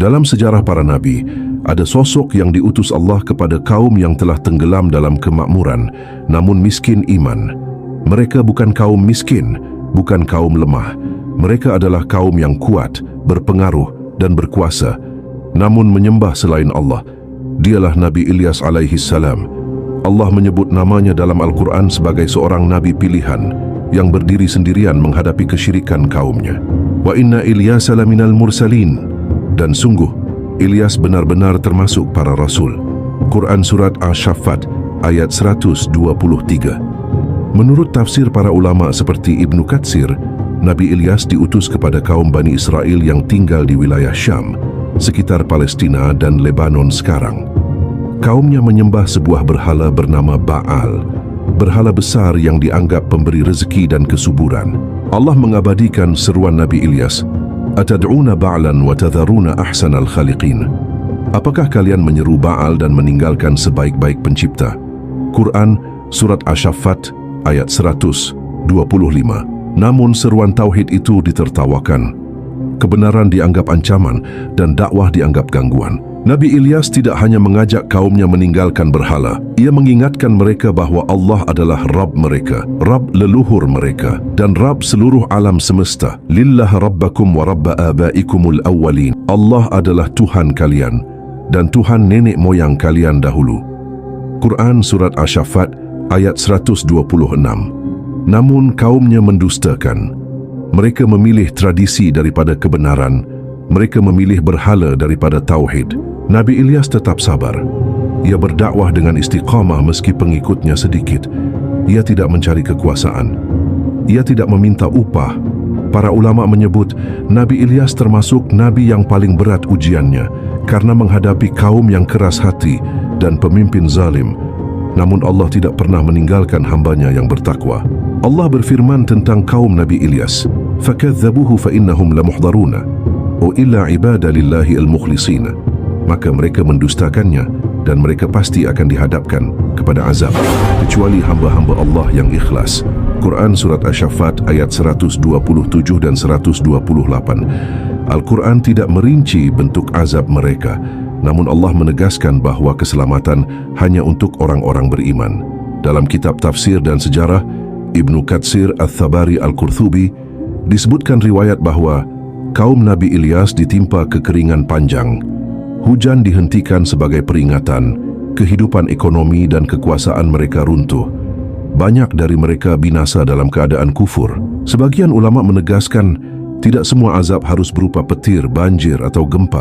Dalam sejarah para nabi, ada sosok yang diutus Allah kepada kaum yang telah tenggelam dalam kemakmuran, namun miskin iman. Mereka bukan kaum miskin, bukan kaum lemah. Mereka adalah kaum yang kuat, berpengaruh dan berkuasa, namun menyembah selain Allah. Dialah Nabi Ilyas alaihi salam. Allah menyebut namanya dalam Al-Quran sebagai seorang nabi pilihan yang berdiri sendirian menghadapi kesyirikan kaumnya. Wa inna Ilyasa laminal mursalin. Dan sungguh, Ilyas benar-benar termasuk para rasul. Quran Surat Ash-Shaffat ayat 123. Menurut tafsir para ulama seperti Ibnu Katsir, Nabi Ilyas diutus kepada kaum Bani Israel yang tinggal di wilayah Syam, sekitar Palestina dan Lebanon sekarang. Kaumnya menyembah sebuah berhala bernama Baal, berhala besar yang dianggap pemberi rezeki dan kesuburan. Allah mengabadikan seruan Nabi Ilyas, "Atad'una ba'lan wa tadharuna ahsanal khaliqin." Apakah kalian menyeru Baal dan meninggalkan sebaik-baik pencipta? Quran Surat Ash-Shaffat ayat 125. Namun seruan tauhid itu ditertawakan. Kebenaran dianggap ancaman dan dakwah dianggap gangguan. Nabi Ilyas tidak hanya mengajak kaumnya meninggalkan berhala. Ia mengingatkan mereka bahwa Allah adalah Rabb mereka, Rabb leluhur mereka, dan Rabb seluruh alam semesta. Lillah rabbakum wa rabba abaikumul awwalin. Allah adalah Tuhan kalian dan Tuhan nenek moyang kalian dahulu. Quran Surat Ash-Shaffat ayat 126. Namun kaumnya mendustakan. Mereka memilih tradisi daripada kebenaran. Mereka memilih berhala daripada tauhid. Nabi Ilyas tetap sabar. Ia berdakwah dengan istiqamah meski pengikutnya sedikit. Ia tidak mencari kekuasaan. Ia tidak meminta upah. Para ulama menyebut Nabi Ilyas termasuk nabi yang paling berat ujiannya karena menghadapi kaum yang keras hati dan pemimpin zalim. Namun Allah tidak pernah meninggalkan hambanya yang bertakwa. Allah berfirman tentang kaum Nabi Ilyas, "Fakadzabuhu fa innahum lamuhdharuna, wa illa ibada lillahi al-mukhlisina." Maka mereka mendustakannya dan mereka pasti akan dihadapkan kepada azab, kecuali hamba-hamba Allah yang ikhlas. Quran Surat Ash-Shaffat ayat 127 dan 128. Al-Quran tidak merinci bentuk azab mereka, namun Allah menegaskan bahwa keselamatan hanya untuk orang-orang beriman. Dalam kitab tafsir dan sejarah, Ibnu Katsir Al-Thabari Al-Qurtubi disebutkan riwayat bahwa kaum Nabi Ilyas ditimpa kekeringan panjang. Hujan dihentikan sebagai peringatan, kehidupan ekonomi dan kekuasaan mereka runtuh. Banyak dari mereka binasa dalam keadaan kufur. Sebagian ulama menegaskan tidak semua azab harus berupa petir, banjir atau gempa.